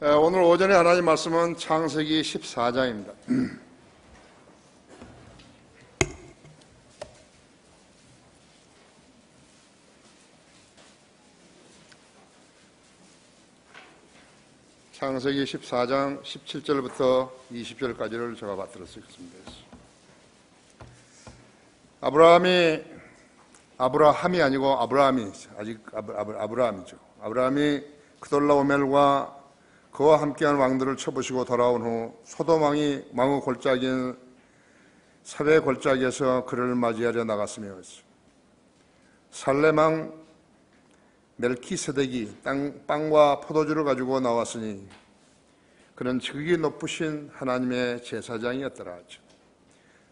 오늘 오전에 하나님 말씀은 창세기 14장입니다. 창세기 14장 17절부터 20절까지를 제가 받들었습니다. 아브라함이 아니고 아브라함이죠. 아브라함이 그돌라오멜과 그와 함께한 왕들을 쳐부시고 돌아온 후 소돔 왕이 망우 골짜기인 사베 골짜기에서 그를 맞이하려 나갔으며 살렘 왕 멜키세덱이 빵과 포도주를 가지고 나왔으니 그는 지극히 높으신 하나님의 제사장이었더라 하죠.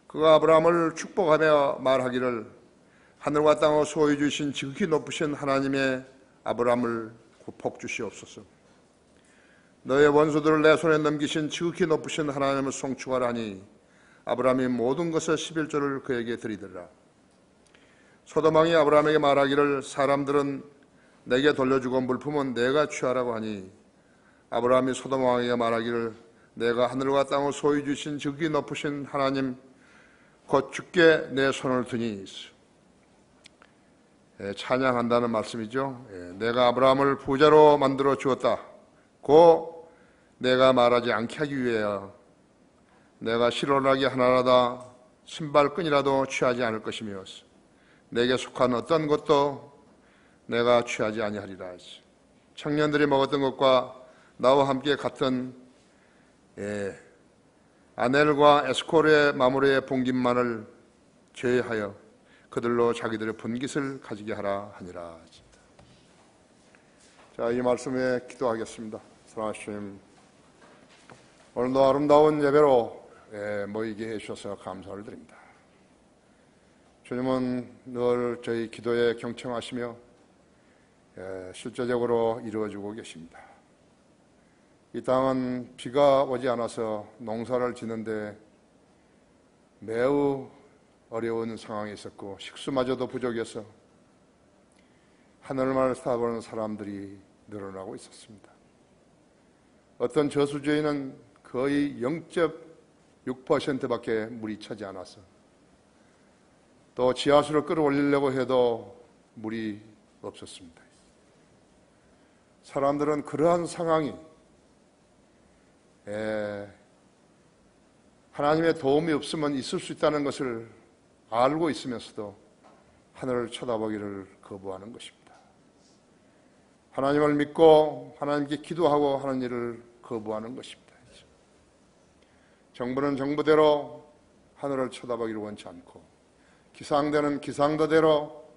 그가 아브라함을 축복하며 말하기를 하늘과 땅을 소유해 주신 지극히 높으신 하나님의 아브라함을 복주시옵소서. 너의 원수들을 내 손에 넘기신 지극히 높으신 하나님을 송축하라 하니 아브라함이 모든 것의 11조를 그에게 드리더라. 소돔 왕이 아브라함에게 말하기를 사람들은 내게 돌려주고 물품은 내가 취하라고 하니 아브라함이 소돔 왕에게 말하기를 내가 하늘과 땅을 소유해 주신 지극히 높으신 하나님 곧 주께 내 손을 드니 찬양한다는 말씀이죠. 내가 아브라함을 부자로 만들어 주었다. 고 내가 말하지 않게 하기 위하여 내가 실오라기 하나라도 신발끈이라도 취하지 않을 것이며 내게 속한 어떤 것도 내가 취하지 아니하리라. 청년들이 먹었던 것과 나와 함께 같은 아넬과 에스콜의 마무리의 봉깃만을 제외하여 그들로 자기들의 분깃을 가지게 하라 하니라. 자, 이 말씀에 기도하겠습니다. 사랑하신 주님, 오늘도 아름다운 예배로 모이게 해주셔서 감사를 드립니다. 주님은 늘 저희 기도에 경청하시며 실제적으로 이루어지고 계십니다. 이 땅은 비가 오지 않아서 농사를 짓는데 매우 어려운 상황에 있었고 식수마저도 부족해서 하늘만을 살아보는 사람들이 늘어나고 있었습니다. 어떤 저수지에는 거의 0.6%밖에 물이 차지 않아서 또 지하수를 끌어올리려고 해도 물이 없었습니다. 사람들은 그러한 상황이 하나님의 도움이 없으면 있을 수 있다는 것을 알고 있으면서도 하늘을 쳐다보기를 거부하는 것입니다. 하나님을 믿고 하나님께 기도하고 하는 일을 거부하는 것입니다. 정부는 정부대로 하늘을 쳐다보기를 원치 않고 기상대는 기상도대로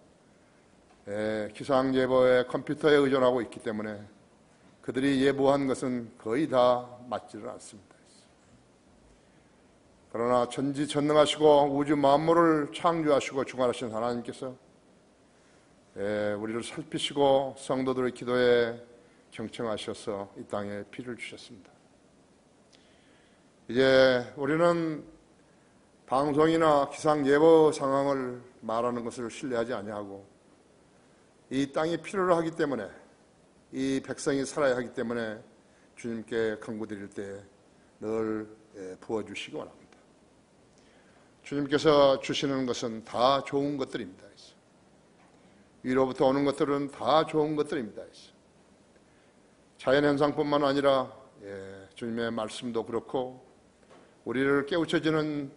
기상예보의 컴퓨터에 의존하고 있기 때문에 그들이 예보한 것은 거의 다 맞지는 않습니다. 그러나 전지전능하시고 우주 만물을 창조하시고 주관하신 하나님께서 우리를 살피시고 성도들의 기도에 경청하셔서 이 땅에 피를 주셨습니다. 이제 우리는 방송이나 기상 예보 상황을 말하는 것을 신뢰하지 아니하고 이 땅이 필요로 하기 때문에 이 백성이 살아야 하기 때문에 주님께 간구드릴 때 늘 부어주시기 원합니다. 주님께서 주시는 것은 다 좋은 것들입니다. 위로부터 오는 것들은 다 좋은 것들입니다. 자연현상뿐만 아니라 주님의 말씀도 그렇고 우리를 깨우쳐주는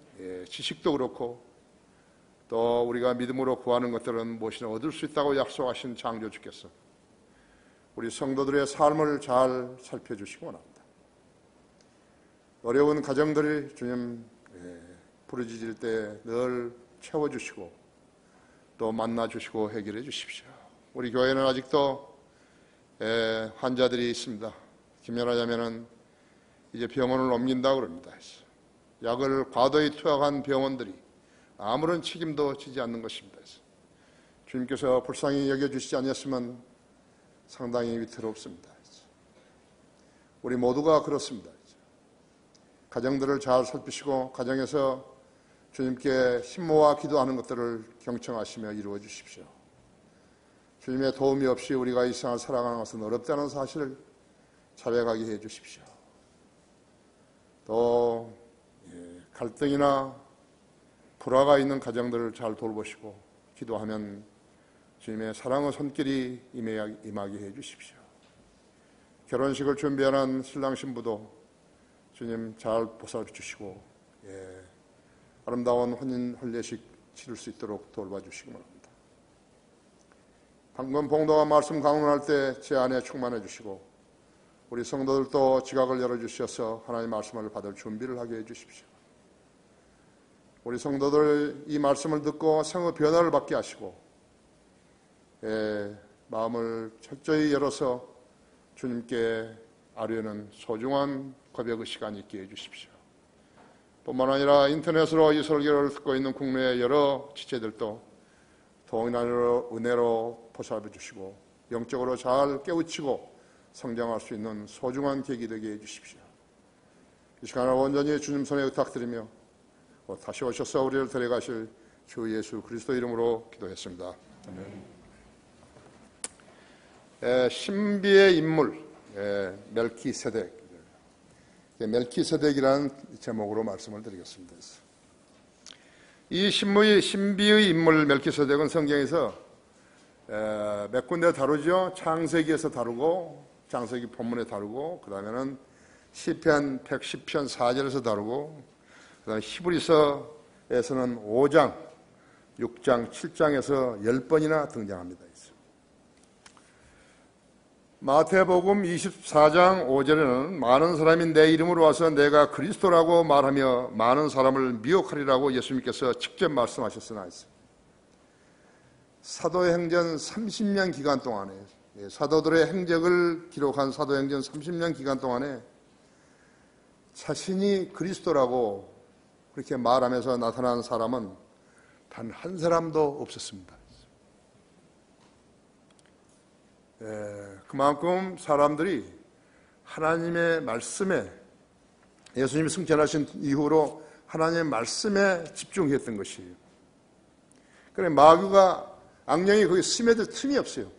지식도 그렇고 또 우리가 믿음으로 구하는 것들은 무엇이나 얻을 수 있다고 약속하신 창조주께서 우리 성도들의 삶을 잘 살펴주시기 원합니다. 어려운 가정들이 주님 부르짖을 때 늘 채워주시고 또 만나주시고 해결해 주십시오. 우리 교회는 아직도 환자들이 있습니다. 김연하자면은 이제 병원을 옮긴다고 그럽니다. 약을 과도히 투약한 병원들이 아무런 책임도 지지 않는 것입니다. 주님께서 불쌍히 여겨주시지 않았으면 상당히 위태롭습니다. 우리 모두가 그렇습니다. 가정들을 잘 살피시고 가정에서 주님께 힘모아 기도하는 것들을 경청하시며 이루어 주십시오. 주님의 도움이 없이 우리가 이 세상을 살아가는 것은 어렵다는 사실을 살아가게 해 주십시오. 또 갈등이나 불화가 있는 가정들을 잘 돌보시고 기도하면 주님의 사랑의 손길이 임하게 해 주십시오. 결혼식을 준비하는 신랑 신부도 주님 잘 보살펴 주시고 아름다운 혼인 혼례식 치를 수 있도록 돌봐 주시기 바랍니다. 방금 봉도가 말씀 강론할 때 제 안에 충만해 주시고 우리 성도들도 지각을 열어주셔서 하나님의 말씀을 받을 준비를 하게 해주십시오. 우리 성도들 이 말씀을 듣고 생의 변화를 받게 하시고 마음을 철저히 열어서 주님께 아뢰는 소중한 고백의 시간이 있게 해주십시오. 뿐만 아니라 인터넷으로 이 설교를 듣고 있는 국내의 여러 지체들도 동일한 은혜로 보살펴 주시고 영적으로 잘 깨우치고 성장할 수 있는 소중한 계기 되게 해주십시오. 이 시간을 온전히 주님 손에 의탁드리며 다시 오셔서 우리를 데려가실 주 예수 그리스도 이름으로 기도했습니다. 아멘. 신비의 인물 멜키세덱, 멜키세덱이라는 제목으로 말씀을 드리겠습니다. 이 신비의 인물 멜키세덱은 성경에서 몇 군데 다루죠. 창세기에서 다루고 창세기 본문에 다루고 그 다음에는 시편 110편 4절에서 다루고 그 다음에 히브리서에서는 5장, 6장, 7장에서 10번이나 등장합니다. 마태복음 24장 5절에는 많은 사람이 내 이름으로 와서 내가 그리스도라고 말하며 많은 사람을 미혹하리라고 예수님께서 직접 말씀하셨으나 했어요. 사도행전 30년 기간 동안에 사도들의 행적을 기록한 사도행전 30년 기간 동안에 자신이 그리스도라고 그렇게 말하면서 나타난 사람은 단 한 사람도 없었습니다. 그만큼 사람들이 하나님의 말씀에 예수님이 승천하신 이후로 하나님의 말씀에 집중했던 것이에요. 그래 마귀가 악령이 거기 스며들 틈이 없어요.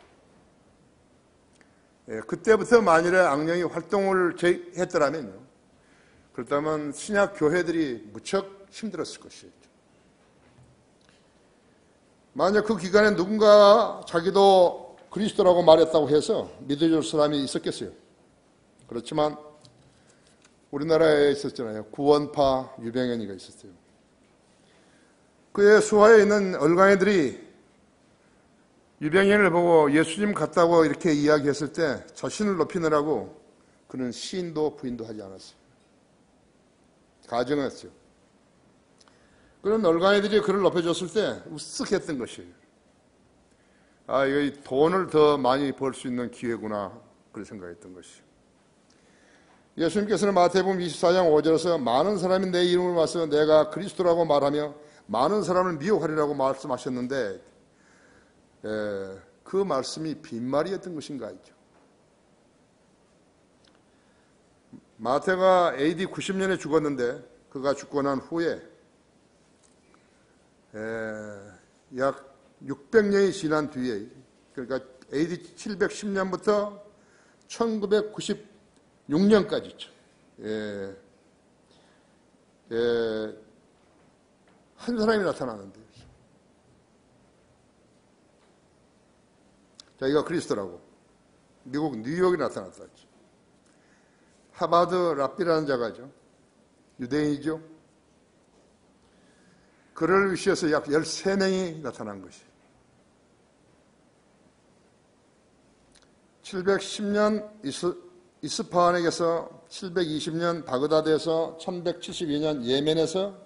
그때부터 만일에 악령이 활동을 했더라면요. 그렇다면 신약 교회들이 무척 힘들었을 것이에요. 만약 그 기간에 누군가 자기도 그리스도라고 말했다고 해서 믿어줄 사람이 있었겠어요. 그렇지만 우리나라에 있었잖아요. 구원파 유병현이가 있었어요. 그의 수하에 있는 얼간이들이 유병현을 보고 예수님 같다고 이렇게 이야기했을 때 자신을 높이느라고 그는 시인도 부인도 하지 않았어요. 가정했어요. 그런 얼간이들이 그를 높여줬을 때 우쓱했던 것이에요. 아, 이거 돈을 더 많이 벌 수 있는 기회구나 그렇게 생각했던 것이에요. 예수님께서는 마태복음 24장 5절에서 많은 사람이 내 이름을 와서 내가 그리스도라고 말하며 많은 사람을 미혹하리라고 말씀하셨는데 그 말씀이 빈말이었던 것인가 했죠. 마태가 AD 90년에 죽었는데 그가 죽고 난 후에 약 600년이 지난 뒤에 그러니까 AD 710년부터 1996년까지죠. 한 사람이 나타나는데 자기가 그리스도라고 미국 뉴욕에 나타났다. 하바드 랍비라는 자가죠. 유대인이죠. 그를 위시해서 약 13명이 나타난 것이에요. 710년 이스파한에게서 720년 바그다드에서 1172년 예멘에서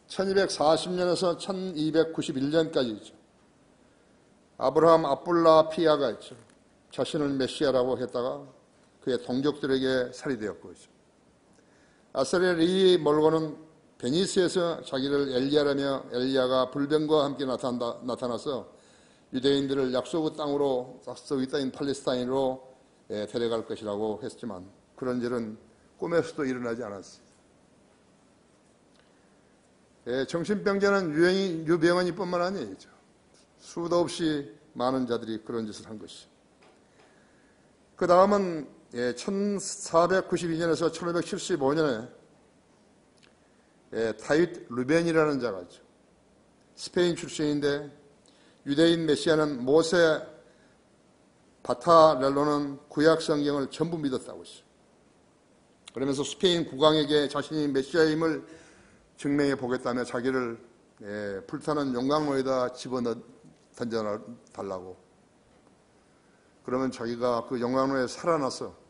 1240년에서 1291년까지 있죠. 아브라함 아뿔라 피아가 있죠. 자신을 메시아라고 했다가 그의 동족들에게 살해되었고 있죠. 아사레 리 몰고는 베니스에서 자기를 엘리야라며 엘리야가 불병과 함께 나타나서 유대인들을 약속의 땅으로 약속의 땅인 팔레스타인으로 데려갈 것이라고 했지만 그런 일은 꿈에서도 일어나지 않았습니다. 정신병자는 유병헌이 뿐만 아니죠. 수도 없이 많은 자들이 그런 짓을 한 것이죠. 그 다음은 1492년에서 1575년에 다윗 르벤이라는 자가 있죠. 스페인 출신인데 유대인 메시아는 모세, 바타렐로는 구약 성경을 전부 믿었다고 했어요. 그러면서 스페인 국왕에게 자신이 메시아임을 증명해 보겠다며 자기를 불타는 용광로에다 던져달라고. 그러면 자기가 그 용광로에 살아나서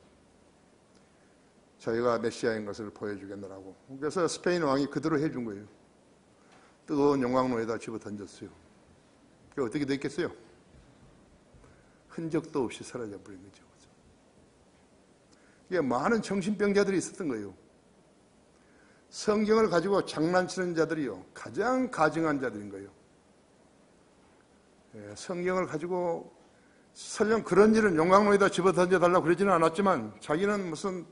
자기가 메시아인 것을 보여주겠노라고. 그래서 스페인 왕이 그대로 해준 거예요. 뜨거운 용광로에다 집어 던졌어요. 그게 어떻게 됐겠어요? 흔적도 없이 사라져 버린 거죠. 이게 많은 정신병자들이 있었던 거예요. 성경을 가지고 장난치는 자들이요, 가장 가증한 자들인 거예요. 성경을 가지고 설령 그런 일은 용광로에다 집어 던져달라고 그러지는 않았지만 자기는 무슨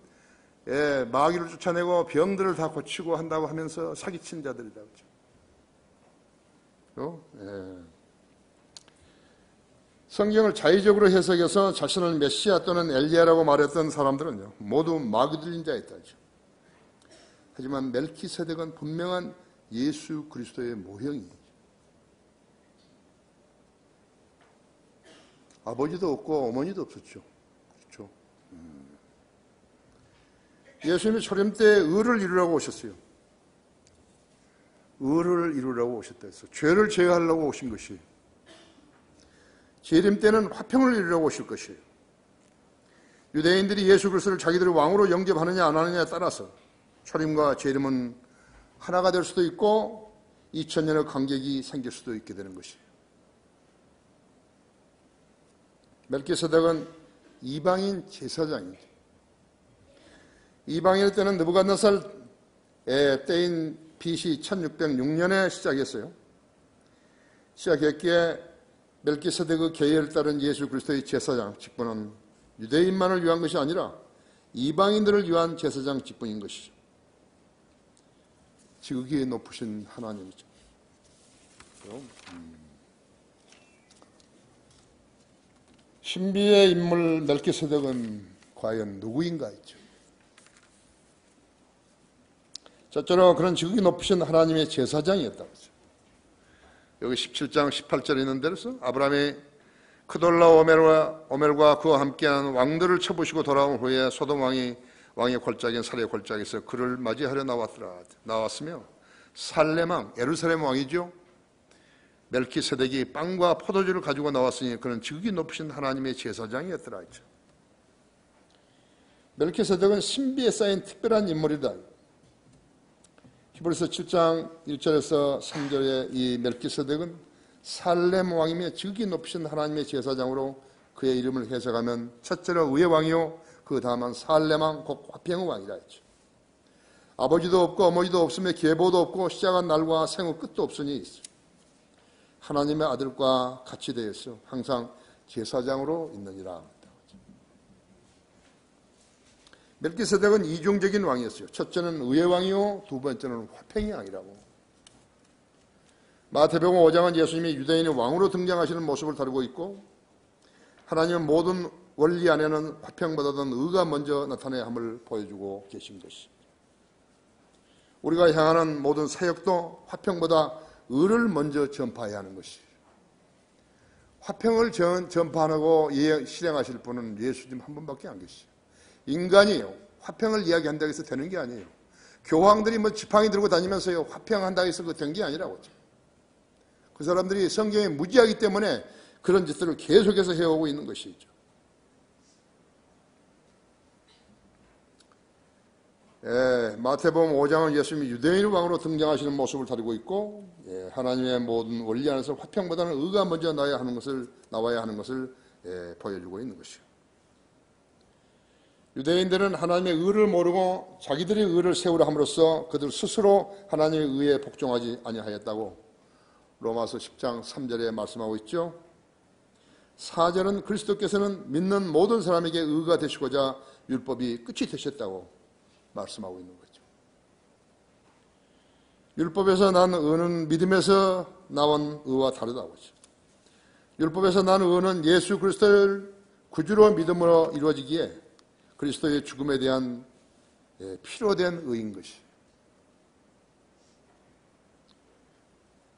마귀를 쫓아내고 병들을 다 고치고 한다고 하면서 사기친 자들이다. 그렇죠? 성경을 자의적으로 해석해서 자신을 메시아 또는 엘리야라고 말했던 사람들은요, 모두 마귀 들린 자였다. 하지만 멜키세덱은 분명한 예수 그리스도의 모형이에요. 아버지도 없고 어머니도 없었죠. 그렇죠? 예수님이 초림 때 의를 이루라고 오셨어요. 의를 이루라고 오셨다 해서 죄를 제어하려고 오신 것이, 재림 때는 화평을 이루려고 오실 것이에요. 유대인들이 예수 그리스도를 자기들의 왕으로 영접하느냐 안 하느냐에 따라서 초림과 재림은 하나가 될 수도 있고 2000년의 간격이 생길 수도 있게 되는 것이에요. 멜키세덱은 이방인 제사장이죠. 이방인일 때는 느부갓네살 때인 BC 1606년에 시작했어요. 시작했기에 멜키세덱의 계율에 따른 예수 그리스도의 제사장 직분은 유대인만을 위한 것이 아니라 이방인들을 위한 제사장 직분인 것이죠. 지극히 높으신 하나님이죠. 신비의 인물 멜키세덱은 과연 누구인가 했죠. 첫째로 그런 지극히 높으신 하나님의 제사장이었다고 했죠. 여기 17장 18절에 있는 데서 아브라함이 크돌라 오멜과 그와 함께한 왕들을 쳐부시고 돌아온 후에 소돔 왕의 골짜기인 살의 골짜기에서 그를 맞이하려 나왔으며 살렘 왕, 예루살렘 왕이죠. 멜키세덱이 빵과 포도주를 가지고 나왔으니 그는 지극히 높으신 하나님의 제사장이었더라 했죠. 멜키세덱은 신비에 쌓인 특별한 인물이다. 히브리서 7장 1절에서 3절에 이 멜키세덱은 살렘 왕이며 지극히 높으신 하나님의 제사장으로 그의 이름을 해석하면 첫째로 의의 왕이요 그 다음은 살렘 왕 곧 화평의 왕이라 했죠. 아버지도 없고 어머니도 없으며 계보도 없고 시작한 날과 생후 끝도 없으니 하나님의 아들과 같이 되어서 항상 제사장으로 있느니라. 멜키세덱은 이중적인 왕이었어요. 첫째는 의의 왕이요 두 번째는 화평의 왕이라고. 마태복음 5장은 예수님이 유대인의 왕으로 등장하시는 모습을 다루고 있고 하나님은 모든 원리 안에는 화평보다는 의가 먼저 나타나야 함을 보여주고 계신 것입니다. 우리가 향하는 모든 사역도 화평보다 의를 먼저 전파해야 하는 것이에요. 화평을 전파하고 실행하실 분은 예수님 한 분밖에 안 계시죠. 인간이요 화평을 이야기한다고 해서 되는 게 아니에요. 교황들이 지팡이 들고 다니면서요 화평한다고 해서 된 게 아니라고. 그 사람들이 성경에 무지하기 때문에 그런 짓들을 계속해서 해오고 있는 것이죠. 마태복음 5장은 예수님이 유대인 왕으로 등장하시는 모습을 다루고 있고 하나님의 모든 원리 안에서 화평보다는 의가 먼저 나와야 하는 것을 보여주고 있는 것이요. 유대인들은 하나님의 의를 모르고 자기들의 의를 세우려 함으로써 그들 스스로 하나님의 의에 복종하지 아니하였다고 로마서 10장 3절에 말씀하고 있죠. 4절은 그리스도께서는 믿는 모든 사람에게 의가 되시고자 율법이 끝이 되셨다고 말씀하고 있는 거죠. 율법에서 난 의는 믿음에서 나온 의와 다르다고 하죠. 율법에서 난 의는 예수 그리스도를 구주로 믿음으로 이루어지기에 그리스도의 죽음에 대한 필요된 의인 것이.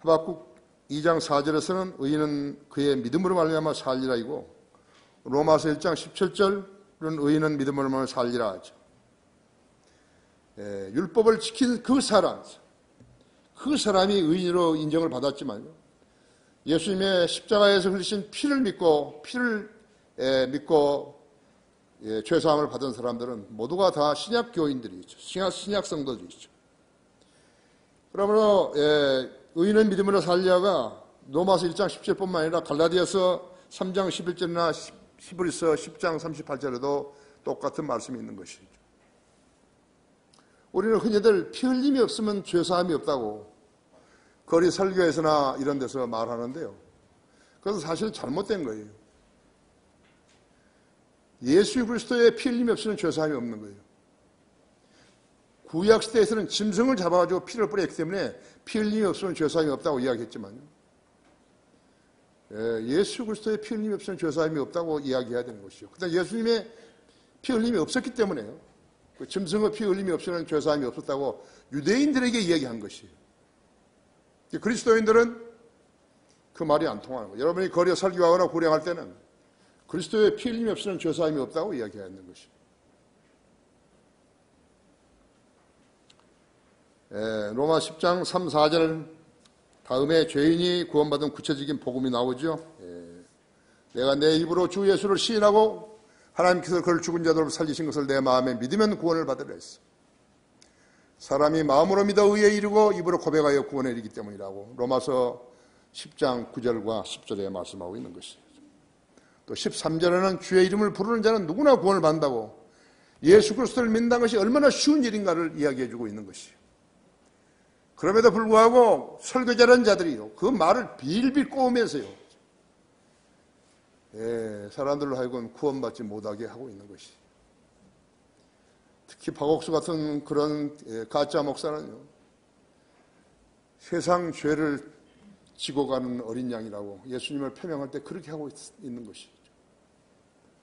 하박국 2장 4절에서는 의인은 그의 믿음으로 말미암아 살리라이고, 로마서 1장 17절은 의인은 믿음으로 말미암아 살리라 하죠. 율법을 지킨 그 사람이 의인으로 인정을 받았지만요, 예수님의 십자가에서 흘리신 피를 믿고 죄사함을 받은 사람들은 모두가 다 신약 교인들이죠. 신약 성도들이죠. 그러므로 의인은 믿음으로 살리라가 로마서 1장 17절뿐만 아니라 갈라디아서 3장 11절이나 히브리서 10장 38절에도 똑같은 말씀이 있는 것이죠. 우리는 흔히들 피 흘림이 없으면 죄사함이 없다고 거리 설교에서나 이런 데서 말하는데요, 그것은 사실 잘못된 거예요. 예수 그리스도의 피 흘림이 없으면 죄사함이 없는 거예요. 구약시대에서는 짐승을 잡아가지고 피를 뿌렸기 때문에 피 흘림이 없으면 죄사함이 없다고 이야기했지만요, 예수 그리스도의 피 흘림이 없으면 죄사함이 없다고 이야기해야 되는 것이죠. 그런데 예수님의 피 흘림이 없었기 때문에요, 그 짐승의 피 흘림이 없으면 죄사함이 없었다고 유대인들에게 이야기한 것이에요. 그리스도인들은 그 말이 안 통하는 거예요. 여러분이 거리에 설교하거나 구령할 때는 그리스도의 피 흘림이 없으면 죄사함이 없다고 이야기해야 하는 것이죠. 로마 10장 3, 4절 다음에 죄인이 구원받은 구체적인 복음이 나오죠. 내가 내 입으로 주 예수를 시인하고 하나님께서 그를 죽은 자들로 살리신 것을 내 마음에 믿으면 구원을 받으려 했어. 사람이 마음으로 믿어 의에 이르고 입으로 고백하여 구원에 이르기 때문이라고 로마서 10장 9절과 10절에 말씀하고 있는 것이죠. 또 13절에는 주의 이름을 부르는 자는 누구나 구원을 받는다고 예수 그리스도를 믿는 것이 얼마나 쉬운 일인가를 이야기해주고 있는 것이에요. 그럼에도 불구하고 설교자라는 자들이요, 그 말을 빌빌 꼬으면서요, 사람들로 하여금 구원받지 못하게 하고 있는 것이. 특히 박옥수 같은 그런 가짜 목사는요, 세상 죄를 지고 가는 어린 양이라고 예수님을 표명할 때 그렇게 하고 있는 것이죠.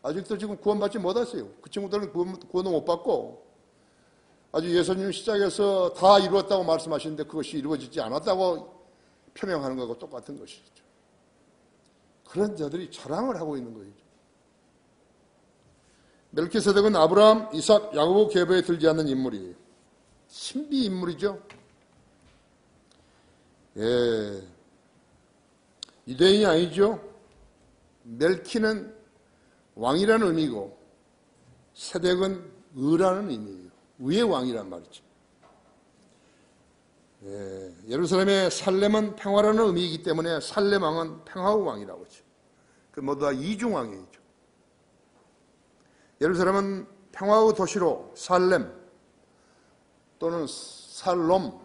아직도 지금 구원받지 못했어요. 그 친구들은 구원도 못 받고 아주 예수님 시작해서 다 이루었다고 말씀하시는데 그것이 이루어지지 않았다고 표명하는 것과 똑같은 것이죠. 그런 자들이 자랑을 하고 있는 거죠. 멜키세덱은 아브라함, 이삭, 야고보 계보에 들지 않는 인물이에요. 신비 인물이죠. 유대인이 아니죠. 멜키는 왕이라는 의미고 세덱은 의라는 의미예요. 의의 왕이란 말이죠. 예루살렘의 살렘은 평화라는 의미이기 때문에 살렘 왕은 평화의 왕이라고 하죠. 그 모두 다 이중왕이죠. 예루살렘은 평화의 도시로 살렘 또는 살롬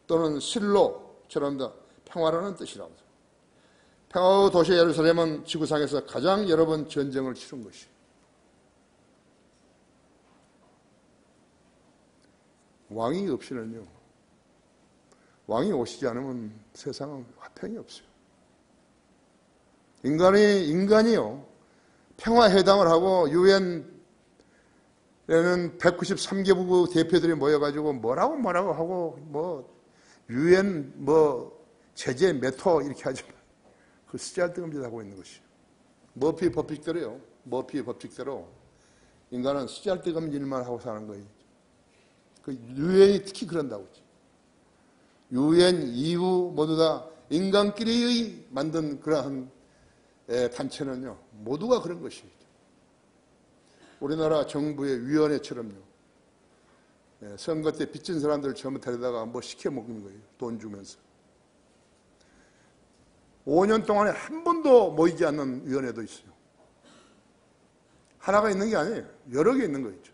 또는 실로처럼 다 평화라는 뜻이라고 하죠. 평화의 도시 예루살렘은 지구상에서 가장 여러 번 전쟁을 치른 것이에요. 왕이 없이는요, 왕이 오시지 않으면 세상은 화평이 없어요. 인간이요, 평화회담을 하고 유엔에는 193개국 대표들이 모여가지고 뭐라고 하고 유엔 제재 메토 이렇게 하지만 그 쓰잘데없는 짓 하고 있는 것이에요. 머피의 법칙대로 인간은 쓰잘데없는 일만 하고 사는 거예요. 그 유엔이 특히 그런다고 하죠. 유엔, EU 모두 다 인간끼리 만든 그러한 단체는요, 모두가 그런 것이죠. 우리나라 정부의 위원회처럼요, 선거 때 빚진 사람들 전부 데려다가 시켜 먹는 거예요. 돈 주면서. 5년 동안에 한 번도 모이지 않는 위원회도 있어요. 하나가 있는 게 아니에요. 여러 개 있는 거죠.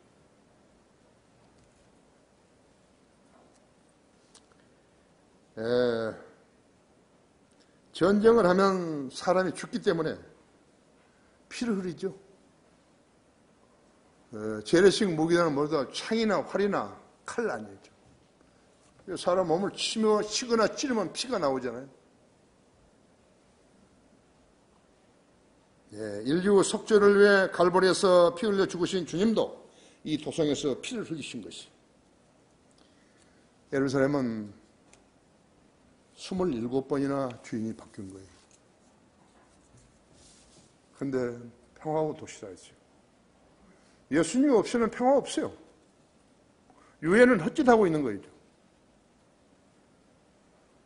전쟁을 하면 사람이 죽기 때문에 피를 흘리죠. 재래식 무기는 뭐다 창이나 활이나 칼 아니죠. 사람 몸을 치거나 찌르면 피가 나오잖아요. 인류 속죄를 위해 갈보리에서 피 흘려 죽으신 주님도 이 도성에서 피를 흘리신 것이. 예루살렘은 27번이나 주인이 바뀐 거예요. 그런데 평화의 도시라 했죠. 예수님이 없이는 평화 없어요. 유엔은 헛짓하고 있는 거죠.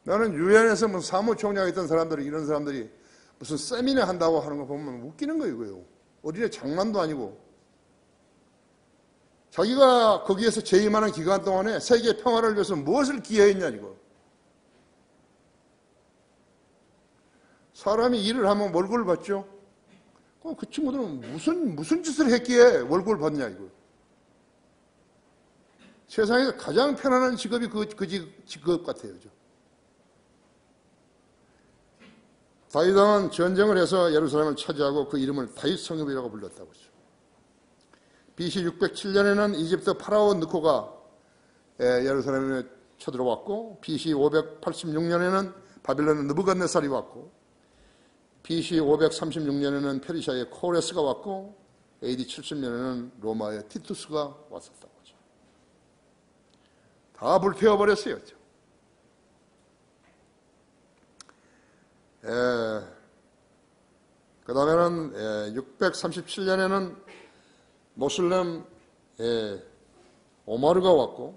나는 유엔에서 무슨 사무총장 했던 사람들이, 이런 사람들이 무슨 세미나 한다고 하는 거 보면 웃기는 거예요, 이거요. 어린애 장난도 아니고. 자기가 거기에서 재임하는 기간 동안에 세계 평화를 위해서 무엇을 기여했냐, 이거. 사람이 일을 하면 월급을 받죠? 그 친구들은 무슨 짓을 했기에 월급을 받냐, 이거. 세상에서 가장 편안한 직업이 그 직업 같아요. 다윗 왕은 전쟁을 해서 예루살렘을 차지하고 그 이름을 다윗 성읍이라고 불렀다고 하죠. BC 607년에는 이집트 파라오 느코가 예루살렘에 쳐들어왔고, BC 586년에는 바빌론의 느부갓네살이 왔고, BC 536년에는 페르시아의 코레스가 왔고, AD 70년에는 로마의 티투스가 왔었다고 하죠. 다 불태워버렸어요. 그 다음에는 637년에는 모슬렘 오마르가 왔고,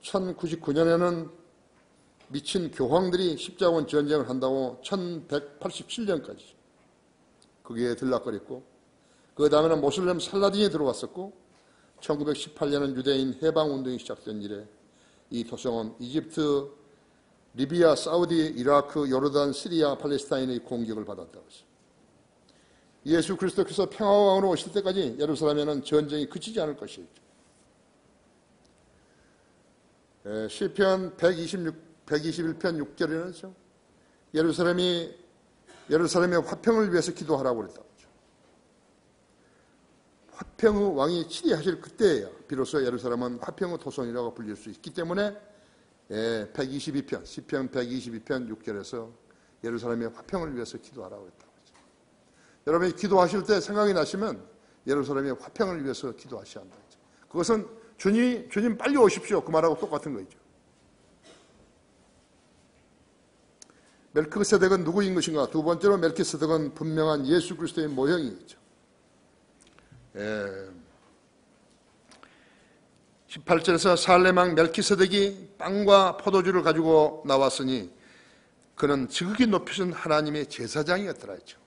1099년에는 미친 교황들이 십자군 전쟁을 한다고 1187년까지 거기에 들락거렸고, 그 다음에는 모슬렘 살라딘이 들어왔었고, 1918년은 유대인 해방운동이 시작된 이래 이 도성은 이집트, 리비아, 사우디, 이라크, 요르단, 시리아, 팔레스타인의 공격을 받았다고 했습니다. 예수 그리스도께서 평화왕으로 오실 때까지 예루살렘에는 전쟁이 그치지 않을 것이죠. 시편 121편 6절에는 예루살렘의 화평을 위해서 기도하라고 그랬다고 하죠. 화평의 왕이 치리하실 그때야 비로소 예루살렘은 화평의 도성이라고 불릴 수 있기 때문에 122편, 시편 122편 6절에서 예루살렘의 화평을 위해서 기도하라고 했다고 하죠. 여러분이 기도하실 때 생각이 나시면 예루살렘의 화평을 위해서 기도하셔야 한다. 그것은 주님 빨리 오십시오. 그 말하고 똑같은 거죠. 멜키세덱은 누구인 것인가? 두 번째로 멜키세덱은 분명한 예수 그리스도의 모형이죠. 18절에서 살렘왕 멜키세덱이 빵과 포도주를 가지고 나왔으니 그는 지극히 높이신 하나님의 제사장이었더라 했죠.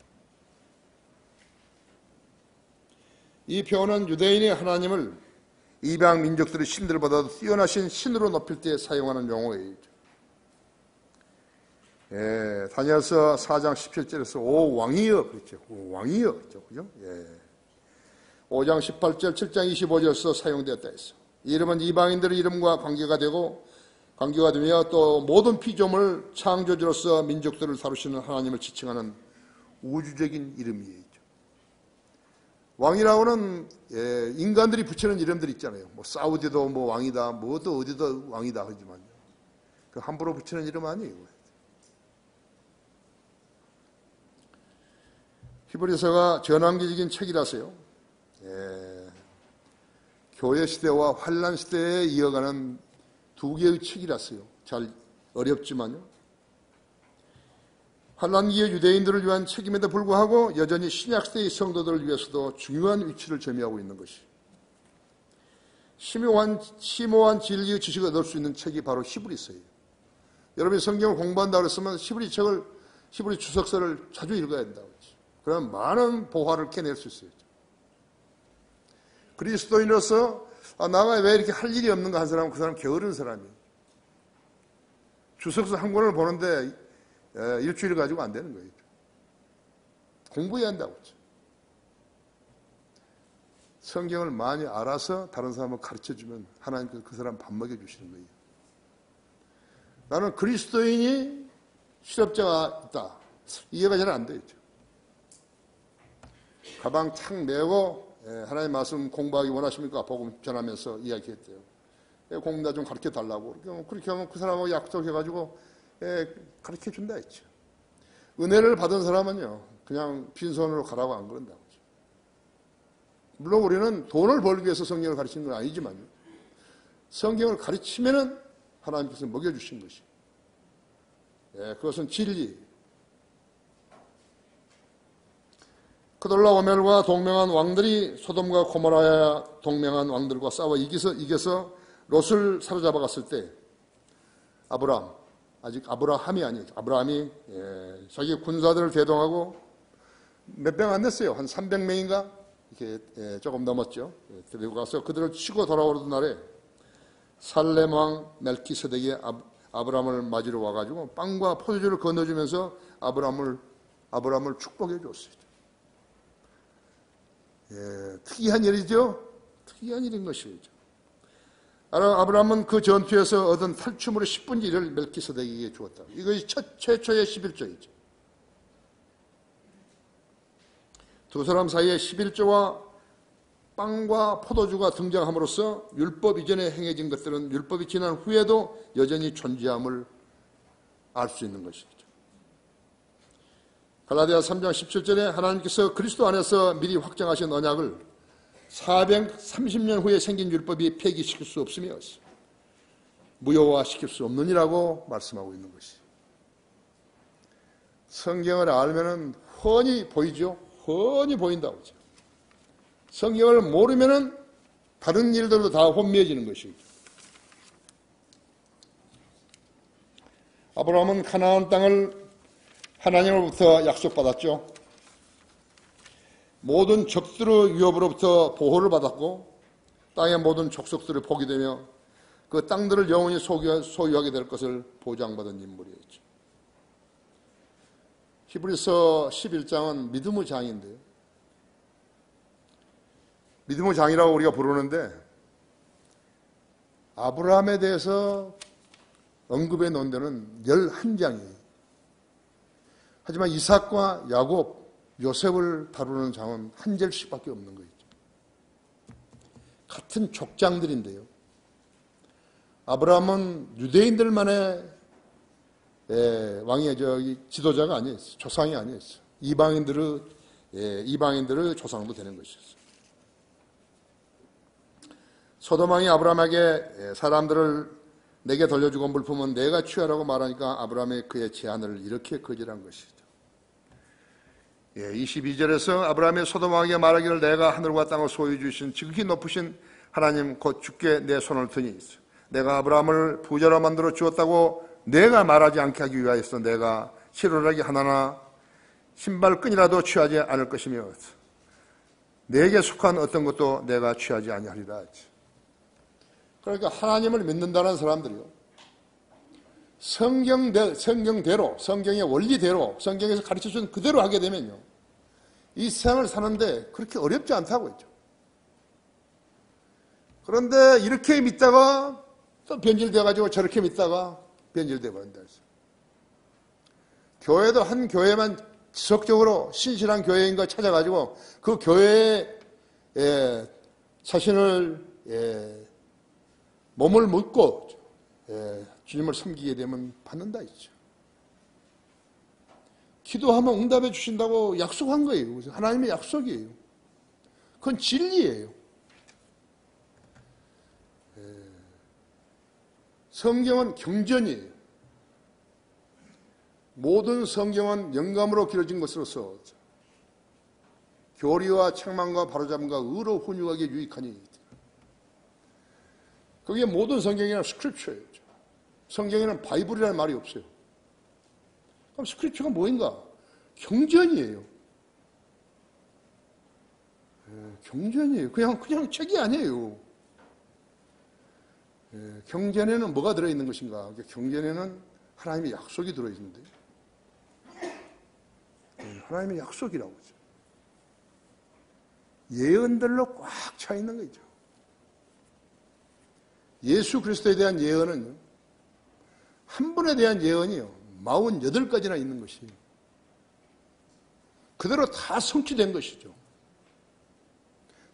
이 표현은 유대인의 하나님을 이방 민족들의 신들보다도 뛰어나신 신으로 높일 때 사용하는 용어예요. 다니엘서 4장 17절에서 오 왕이여 그랬죠. 오 왕이여 그죠? 5장 18절, 7장 25절에서 사용되었다 했어. 이름은 이방인들의 이름과 관계가 되며 또 모든 피조물 창조주로서 민족들을 다루시는 하나님을 지칭하는 우주적인 이름이에요. 왕이라고는 인간들이 붙이는 이름들 있잖아요. 뭐 사우디도 뭐 왕이다, 뭐도 어디도 왕이다 하지만요. 그 함부로 붙이는 이름 아니에요. 히브리서가 전환기적인 책이라서요. 교회 시대와 환란 시대에 이어가는 두 개의 책이라서요. 잘 어렵지만요. 환란기의 유대인들을 위한 책임에도 불구하고 여전히 신약시대의 성도들을 위해서도 중요한 위치를 점유하고 있는 것이 심오한 진리의 지식을 얻을 수 있는 책이 바로 히브리서예요. 여러분이 성경을 공부한다고 했으면 히브리 주석서를 자주 읽어야 된다고 했죠. 그러면 많은 보화를 캐낼 수 있어요. 그리스도인으로서 나가 왜 이렇게 할 일이 없는가 한 사람은 그 사람 게으른 사람이에요. 주석서 한 권을 보는데 일주일 가지고 안 되는 거예요. 공부해야 한다고 했죠. 성경을 많이 알아서 다른 사람을 가르쳐주면 하나님께서 그 사람 밥 먹여주시는 거예요. 나는 그리스도인이 실업자가 있다. 이해가 잘 안 되죠. 가방 착 메고 하나님 말씀 공부하기 원하십니까? 복음 전하면서 이야기했대요. 공부 나 좀 가르쳐 달라고. 그렇게 하면 그 사람하고 약속해가지고 가르쳐 준다 했죠. 은혜를 받은 사람은요, 그냥 빈손으로 가라고 안 그런다고. 물론 우리는 돈을 벌기 위해서 성경을 가르치는 건 아니지만요. 성경을 가르치면은 하나님께서 먹여주신 것이. 예, 그것은 진리. 그돌라 오멜과 동맹한 왕들이 소돔과 고모라에 동맹한 왕들과 싸워 이겨서 롯을 사로잡아 갔을 때 아브라함, 아직 아브라함이 아니죠. 아브라함이 자기 군사들을 대동하고 몇 명 안 됐어요. 한 300명인가? 이렇게 조금 넘었죠. 데리고 가서 그들을 치고 돌아오던 날에 살렘 왕 멜키세덱이 아브라함을 맞으러 와가지고 빵과 포도주를 건너주면서 아브라함을 축복해 줬어요. 예, 특이한 일이죠. 특이한 일인 것이죠. 아브라함은 그 전투에서 얻은 탈춤으로 10분의 1을 멜키세덱에게 주었다. 이것이 최초의 11조이죠. 두 사람 사이에 11조와 빵과 포도주가 등장함으로써 율법 이전에 행해진 것들은 율법이 지난 후에도 여전히 존재함을 알 수 있는 것이죠. 갈라디아 3장 17절에 하나님께서 그리스도 안에서 미리 확정하신 언약을 430년 후에 생긴 율법이 폐기시킬 수 없으며 무효화시킬 수 없느니라고 말씀하고 있는 것이. 성경을 알면은 훤히 보이죠. 훤히 보인다고 하죠. 성경을 모르면은 다른 일들도 다 혼미해지는 것이죠. 아브라함은 가나안 땅을 하나님으로부터 약속받았죠. 모든 적들의 위협으로부터 보호를 받았고 땅의 모든 족속들을 복이 되며 그 땅들을 영원히 소유하게 될 것을 보장받은 인물이었죠. 히브리서 11장은 믿음의 장인데요. 믿음의 장이라고 우리가 부르는데 아브라함에 대해서 언급해 놓은 데는 11장이에요. 하지만 이삭과 야곱, 요셉을 다루는 장은 한 절씩밖에 없는 거죠. 같은 족장들인데요. 아브라함은 유대인들만의 왕의 지도자가 아니었어요. 조상이 아니었어요. 이방인들의 조상도 되는 것이었어요. 소돔 왕이 아브라함에게 사람들을 내게 돌려주고 물품은 내가 취하라고 말하니까 아브라함이 그의 제안을 이렇게 거절한 것이죠. 22절에서 아브라함이 소돔 왕에게 말하기를 내가 하늘과 땅을 소유해 주신 지극히 높으신 하나님 곧 주께 내 손을 드니 내가 아브라함을 부자로 만들어 주었다고 내가 말하지 않게 하기 위하여서 내가 실오라기 하나나 신발끈이라도 취하지 않을 것이며 내게 속한 어떤 것도 내가 취하지 아니하리라. 그러니까 하나님을 믿는다는 사람들이요. 성경대로, 성경의 원리대로, 성경에서 가르쳐준 그대로 하게 되면요. 이 세상을 사는데 그렇게 어렵지 않다고 했죠. 그런데 이렇게 믿다가 또 변질돼가지고 저렇게 믿다가 변질돼 버린다. 교회도 한 교회만 지속적으로 신실한 교회인 거 찾아가지고 그 교회에 자신을 몸을 묻고 주님을 섬기게 되면 받는다 했죠. 기도하면 응답해 주신다고 약속한 거예요. 하나님의 약속이에요. 그건 진리예요. 성경은 경전이에요. 모든 성경은 영감으로 기록진 것으로서 교리와 책망과 바로잡음과 의로 훈육하기에 유익하니 그게 모든 성경에는 스크립처예요. 성경에는 바이블이라는 말이 없어요. 그럼 스크립처가 뭐인가? 경전이에요. 경전이에요. 그냥 책이 아니에요. 경전에는 뭐가 들어있는 것인가? 경전에는 하나님의 약속이 들어있는데 하나님의 약속이라고 하죠. 예언들로 꽉 차 있는 거죠. 예수 그리스도에 대한 예언은요, 한 분에 대한 예언이요, 48가지나 있는 것이에요. 그대로 다 성취된 것이죠.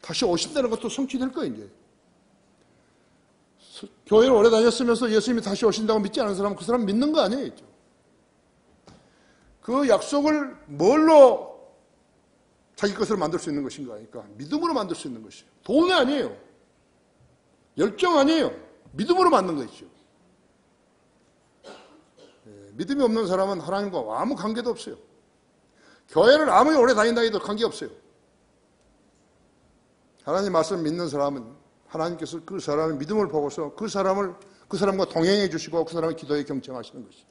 다시 오신다는 것도 성취될 거예요, 이제. 교회를 오래 다녔으면서 예수님이 다시 오신다고 믿지 않은 사람은 그 사람 믿는 거 아니에요. 그 약속을 뭘로 자기 것으로 만들 수 있는 것인가 하니까 믿음으로 만들 수 있는 것이에요. 돈이 아니에요. 열정 아니에요. 믿음으로 만든 것이죠. 믿음이 없는 사람은 하나님과 아무 관계도 없어요. 교회를 아무리 오래 다닌다 해도 관계없어요. 하나님 말씀 믿는 사람은 하나님께서 그 사람의 믿음을 보고서 그 사람과 동행해 주시고 그 사람의 기도에 경청하시는 것이죠.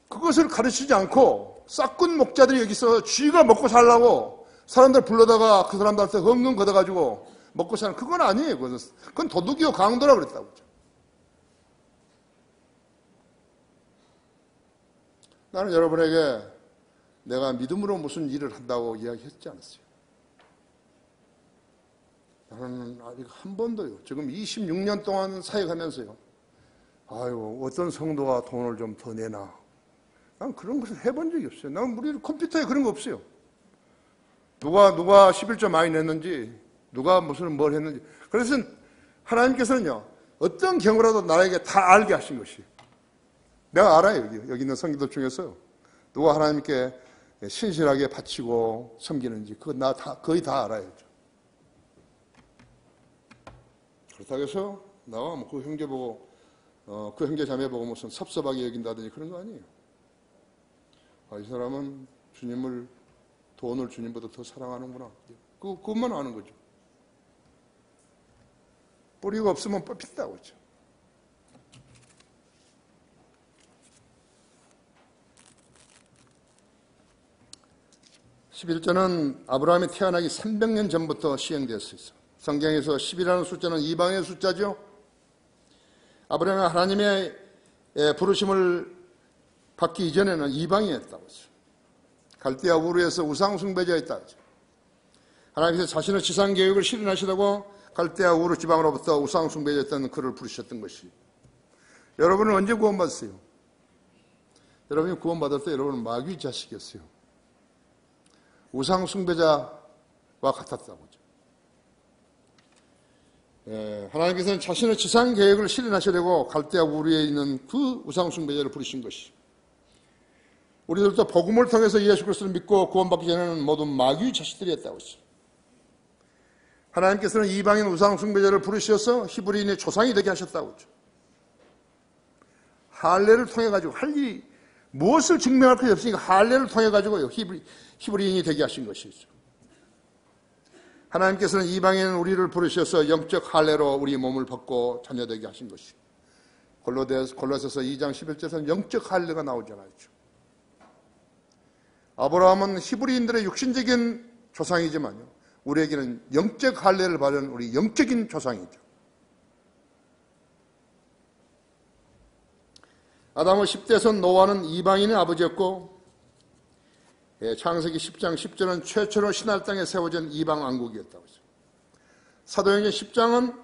그것을 가르치지 않고 싹군 목자들이 여기서 쥐가 먹고 살라고 사람들 불러다가 그 사람들한테 헌금 걷어가지고 먹고 사는 그건 아니에요. 그건 도둑이요 강도라 그랬다고. 나는 여러분에게 내가 믿음으로 무슨 일을 한다고 이야기했지 않았어요. 나는 아직 한 번도요. 지금 26년 동안 사역하면서요. 아유, 어떤 성도가 돈을 좀 더 내나. 난 그런 것을 해본 적이 없어요. 난 우리 컴퓨터에 그런 거 없어요. 누가 11조 많이 냈는지, 누가 무슨 뭘 했는지. 그래서 하나님께서는요, 어떤 경우라도 나에게 다 알게 하신 것이에요. 내가 알아요, 여기 있는 성도들 중에서. 누가 하나님께 신실하게 바치고 섬기는지, 그거 나 거의 다 알아요. 그렇다고 해서 나와 뭐 그 형제 보고, 그 형제 자매 보고 무슨 섭섭하게 여긴다든지 그런 거 아니에요. 이 사람은 돈을 주님보다 더 사랑하는구나. 그것만 아는 거죠. 뿌리가 없으면 뽑힌다고 그죠. 11조는 아브라함이 태어나기 300년 전부터 시행되었어요. 성경에서 10이라는 숫자는 이방의 숫자죠. 아브라함이 하나님의 부르심을 받기 이전에는 이방이었다고 했어요. 갈대아 우르에서 우상 숭배자였다고 했죠. 하나님께서 자신의 지상 계획을 실현하시려고 갈대아 우르 지방으로부터 우상 숭배자였던 그를 부르셨던 것이. 여러분은 언제 구원받았어요? 여러분이 구원받을 때 여러분은 마귀 자식이었어요. 우상 숭배자와 같았다고 하죠. 하나님께서는 자신의 지상 계획을 실현하시려고 갈대아 우르에 있는 그 우상 숭배자를 부르신 것이. 우리들도 복음을 통해서 예수 그리스도를 믿고 구원받기 전에는 모두 마귀 자식들이었다고 했어요. 하나님께서는 이방인 우상 숭배자를 부르셔서 히브리인의 조상이 되게 하셨다고 했죠. 할례를 통해 가지고 무엇을 증명할 것이 없으니까 할례를 통해 가지고요 히브리인이 되게 하신 것이죠. 하나님께서는 이방인 우리를 부르셔서 영적 할례로 우리 몸을 벗고 자녀되게 하신 것이죠. 골로새서 2장 11절에서는 영적 할례가 나오잖아요. 아브라함은 히브리인들의 육신적인 조상이지만요, 우리에게는 영적 할례를 받은 우리 영적인 조상이죠. 아담의 10대손 노아는 이방인의 아버지였고, 창세기 10장 10절은 최초로 신할 땅에 세워진 이방 왕국이었다고 했어요. 사도행전 10장은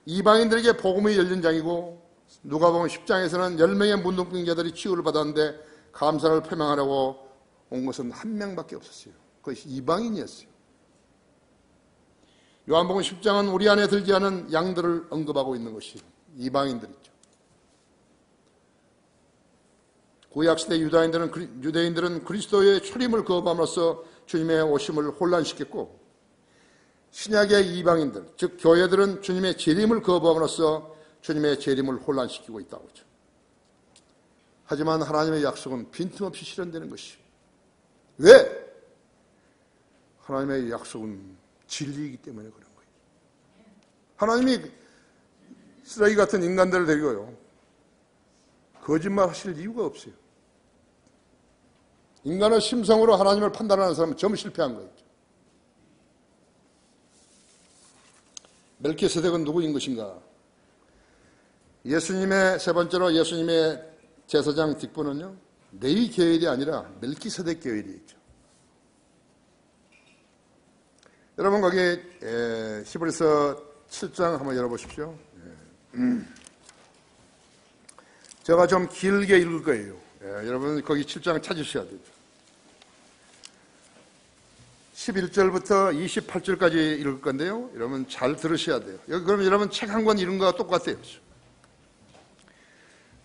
이방인들에게 복음이 열린 장이고, 누가복음 10장에서는 10명의 문둥병자들이 치유를 받았는데 감사를 표명하려고 온 것은 한 명밖에 없었어요. 그것이 이방인이었어요. 요한복음 10장은 우리 안에 들지 않은 양들을 언급하고 있는 것이 이방인들이죠. 구약시대 유대인들은 그리스도의 출임을 거부함으로써 주님의 오심을 혼란시켰고, 신약의 이방인들, 즉 교회들은 주님의 재림을 거부함으로써 주님의 재림을 혼란시키고 있다고 하죠. 하지만 하나님의 약속은 빈틈없이 실현되는 것이죠. 왜? 하나님의 약속은 진리이기 때문에 그런 거예요. 하나님이 쓰레기 같은 인간들을 데리고요, 거짓말 하실 이유가 없어요. 인간의 심성으로 하나님을 판단하는 사람은 전부 실패한 거예요. 멜키세덱은 누구인 것인가? 세 번째로 예수님의 제사장 직분은요, 레위 계열이 아니라 멜키세덱 계열이죠. 여러분 거기 히브리서 7장 한번 열어보십시오. 제가 좀 길게 읽을 거예요. 여러분 거기 7장 찾으셔야 돼요. 11절부터 28절까지 읽을 건데요. 여러분 잘 들으셔야 돼요. 그럼 여러분 책 한 권 읽은 거와 똑같아요.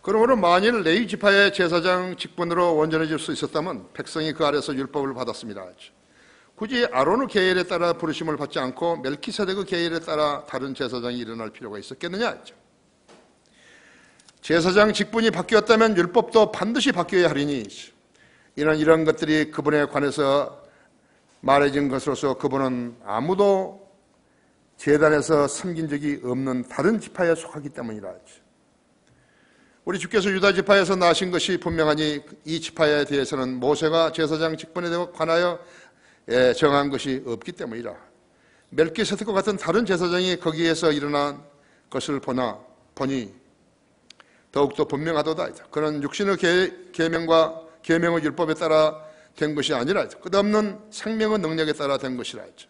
그러므로 만일 레위 지파의 제사장 직분으로 온전해질 수 있었다면 백성이 그 아래서 율법을 받았습니다. 굳이 아론의 계율에 따라 부르심을 받지 않고 멜키세덱의 계율에 따라 다른 제사장이 일어날 필요가 있었겠느냐. 제사장 직분이 바뀌었다면 율법도 반드시 바뀌어야 하리니 이런 것들이 그분에 관해서 말해진 것으로서 그분은 아무도 제단에서 섬긴 적이 없는 다른 지파에 속하기 때문이라 하죠. 우리 주께서 유다 지파에서 나신 것이 분명하니 이 지파에 대해서는 모세가 제사장 직분에 관하여 정한 것이 없기 때문이라. 멜기세덱과 같은 다른 제사장이 거기에서 일어난 것을 보니 더욱더 분명하도다. 그는 육신의 계명의 율법에 따라 된 것이 아니라 끝없는 생명의 능력에 따라 된 것이라 했죠.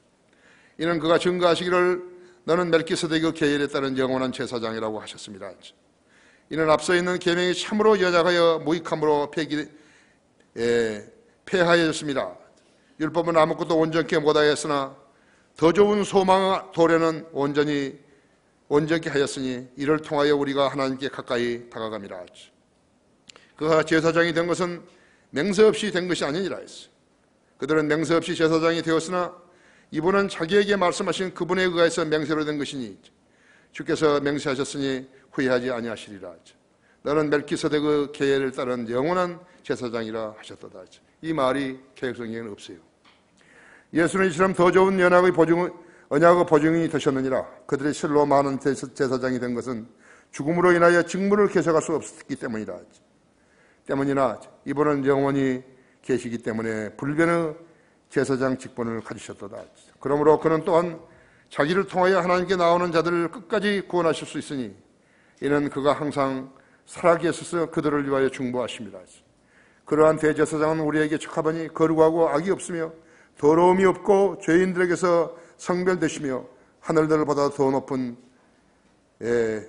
이는 그가 증거하시기를 너는 멜기세덱의 계율에 따른 영원한 제사장이라고 하셨습니다. 이는 앞서 있는 계명이 참으로 연약하여 무익함으로 폐하여졌습니다. 율법은 아무것도 온전케 못하였으나 더 좋은 소망의 도래는 온전케 하였으니 이를 통하여 우리가 하나님께 가까이 다가갑니다. 그가 제사장이 된 것은 맹세 없이 된 것이 아니니라 했어요. 그들은 맹세 없이 제사장이 되었으나 이분은 자기에게 말씀하신 그분에 의해서 맹세로 된 것이니 주께서 맹세하셨으니 후회하지 아니하시리라. 너는 멜기세덱의 계율을 따른 영원한 제사장이라 하셨도다. 이 말이 개역성경에는 없어요. 예수는 이처럼 더 좋은 언약의 보증이 되셨느니라. 그들이 실로 많은 제사장이 된 것은 죽음으로 인하여 직무를 계속할 수 없었기 때문이라. 이분은 영원히 계시기 때문에 불변의 제사장 직분을 가지셨도다. 그러므로 그는 또한 자기를 통하여 하나님께 나오는 자들을 끝까지 구원하실 수 있으니 이는 그가 항상 살아계셔서 그들을 위하여 중보하십니다. 그러한 대제사장은 우리에게 적합하니 거룩하고 악이 없으며 더러움이 없고 죄인들에게서 성별되시며 하늘들보다 더 높은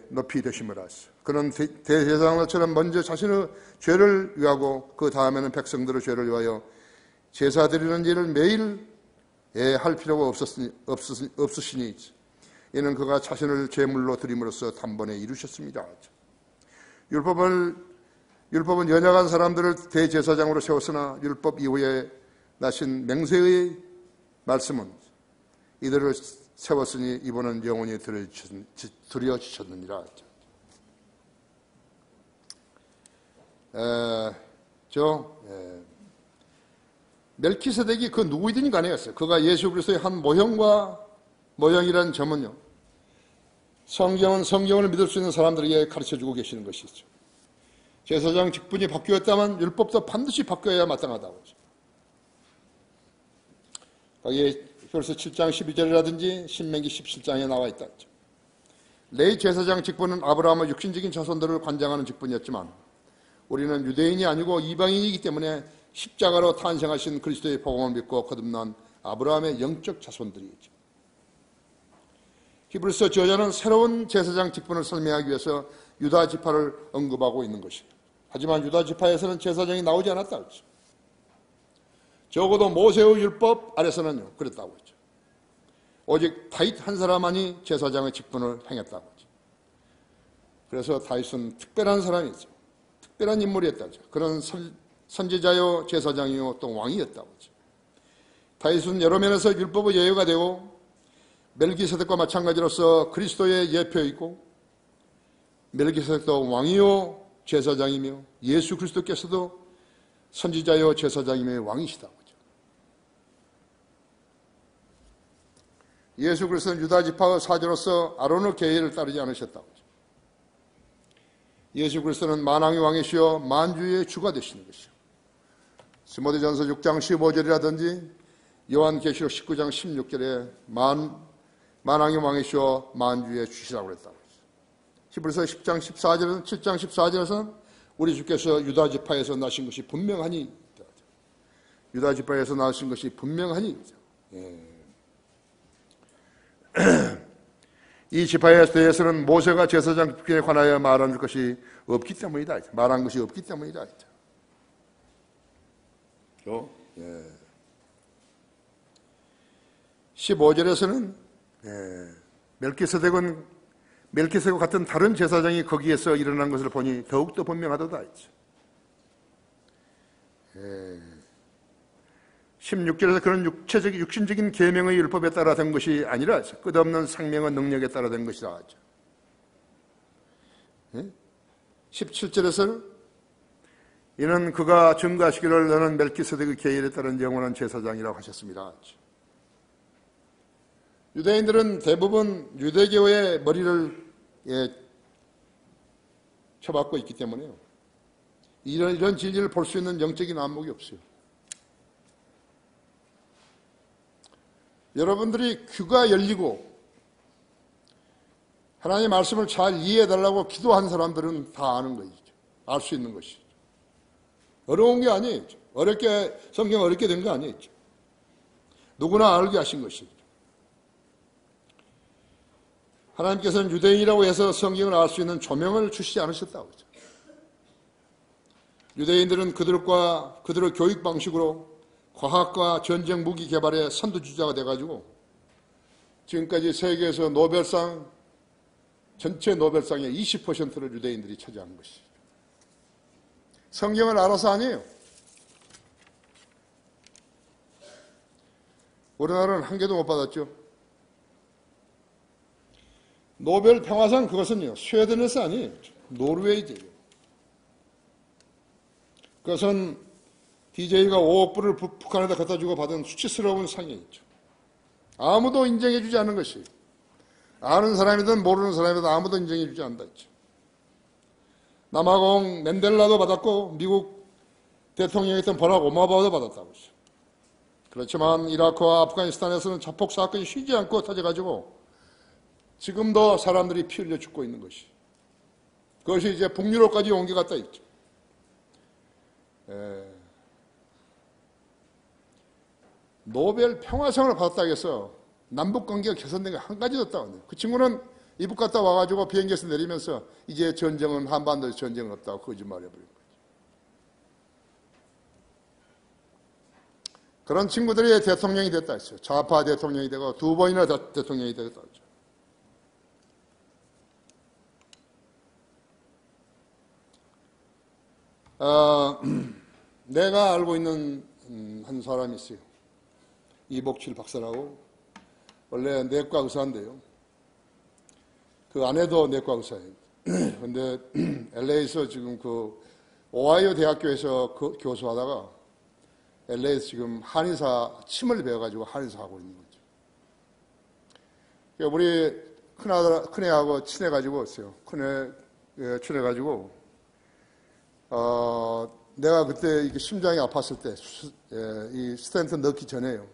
높이 되심이라. 그는 대제사장처럼 먼저 자신의 죄를 위하고 그 다음에는 백성들의 죄를 위하여 제사 드리는 일을 매일 할 필요가 없으시니 이는 그가 자신을 제물로 드림으로써 단번에 이루셨습니다. 율법은 연약한 사람들을 대제사장으로 세웠으나 율법 이후에 나신 맹세의 말씀은 이들을 세웠으니 이분은 영원히 드려주셨느니라. 멜키세덱이 그 누구이든지 간에였어요. 그가 예수 그리스도의 한 모형이라는 점은요, 성경을 믿을 수 있는 사람들에게 가르쳐주고 계시는 것이죠. 제사장 직분이 바뀌었다면 율법도 반드시 바뀌어야 마땅하다고 하죠. 거기에 히브리서 7장 12절이라든지 신명기 17장에 나와 있다. 레위 제사장 직분은 아브라함의 육신적인 자손들을 관장하는 직분이었지만 우리는 유대인이 아니고 이방인이기 때문에 십자가로 탄생하신 그리스도의 복음을 믿고 거듭난 아브라함의 영적 자손들이죠. 히브리서 저자는 새로운 제사장 직분을 설명하기 위해서 유다 지파를 언급하고 있는 것이에요. 하지만 유다 지파에서는 제사장이 나오지 않았다고 했죠. 적어도 모세의 율법 아래서는요 그랬다고 했죠. 오직 다윗 한 사람만이 제사장의 직분을 행했다고 했죠. 그래서 다윗은 특별한 사람이죠. 특별한 인물이었다죠. 그런 선지자요 제사장이요 또 왕이었다고 했죠. 다윗은 여러 면에서 율법의 예표가 되고 멜기세덱과 마찬가지로서 그리스도의 예표이고 멜기세덱도 왕이요 제사장이며 예수 그리스도께서도 선지자요 제사장이며 왕이시다고 하죠. 예수 그리스도는 유다 지파의 사제로서 아론의 계율을 따르지 않으셨다고 하죠. 예수 그리스도는 만왕의 왕이시여 만주의 주가 되시는 것이죠. 디모데전서 6장 15절이라든지 요한계시록 19장 16절에 만왕의 왕이시여 만주의 주시라고 그랬다고 했어요. 히브리서 10장 14절에는 7장 14절에서는 우리 주께서 유다 지파에서 나신 것이 분명하니 유다 지파에서 나신 것이 분명하니 이 지파에 대해서는 모세가 제사장 직분에 관하여 말한 것이 없기 때문이다. 말한 것이 없기 때문이다. 멜기세덱은 멜기세덱과 같은 다른 제사장이 거기에서 일어난 것을 보니 더욱더 분명하도다 했죠. 16절에서 그런 육신적인 계명의 율법에 따라 된 것이 아니라 끝없는 생명의 능력에 따라 된 것이라 하죠. 17절에서는 이는 그가 증거하시기를 너는 멜기세덱의 계율에 따른 영원한 제사장이라고 하셨습니다. 유대인들은 대부분 유대교의 머리를 쳐박고 있기 때문에요. 이런 진리를 볼 수 있는 영적인 안목이 없어요. 여러분들이 귀가 열리고 하나님의 말씀을 잘 이해해달라고 기도한 사람들은 다 아는 것이죠. 알 수 있는 것이죠. 어려운 게 아니에요. 성경 어렵게 된 거 아니에요. 누구나 알게 하신 것이죠. 하나님께서는 유대인이라고 해서 성경을 알 수 있는 조명을 주시지 않으셨다고 그러죠. 유대인들은 그들의 교육 방식으로 과학과 전쟁 무기 개발의 선두주자가 돼가지고 지금까지 세계에서 전체 노벨상의 20%를 유대인들이 차지한 것이죠. 성경을 알아서 아니에요. 우리나라는 한 개도 못 받았죠. 노벨 평화상 그것은요, 스웨덴에서 아니에요. 노르웨이죠. 그것은 DJ가 5억 불을 북한에다 갖다 주고 받은 수치스러운 상이죠. 아무도 인정해 주지 않는 것이에요. 아는 사람이든 모르는 사람이든 아무도 인정해 주지 않는다 했죠. 남아공 맨델라도 받았고 미국 대통령이었던 버락 오바마도 받았다고 했죠. 그렇지만 이라크와 아프가니스탄에서는 자폭 사건이 쉬지 않고 터져가지고 지금도 사람들이 피 흘려 죽고 있는 것이. 그것이 이제 북유럽까지 옮겨갔다 있죠. 노벨 평화상을 받았다고 해서 남북관계가 개선된 게 한 가지도 없다고 해요. 그 친구는 이북 갔다 와가지고 비행기에서 내리면서 이제 전쟁은 한반도에서 전쟁은 없다고 거짓말해버린 거죠. 그런 친구들이 대통령이 됐다 했어요. 좌파 대통령이 되고 2번이나 대통령이 되었다 했죠. 내가 알고 있는 한 사람이 있어요. 이복칠 박사라고. 원래 내과 의사인데요. 그 아내도 내과 의사예요. 근데 LA에서 지금 그 오하이오 대학교에서 교수하다가 LA에서 지금 한의사, 침을 배워가지고 한의사 하고 있는 거죠. 우리 큰애하고 친해가지고 있어요. 큰애 친해가지고, 내가 그때 심장이 아팠을 때, 이 스텐트 넣기 전에요.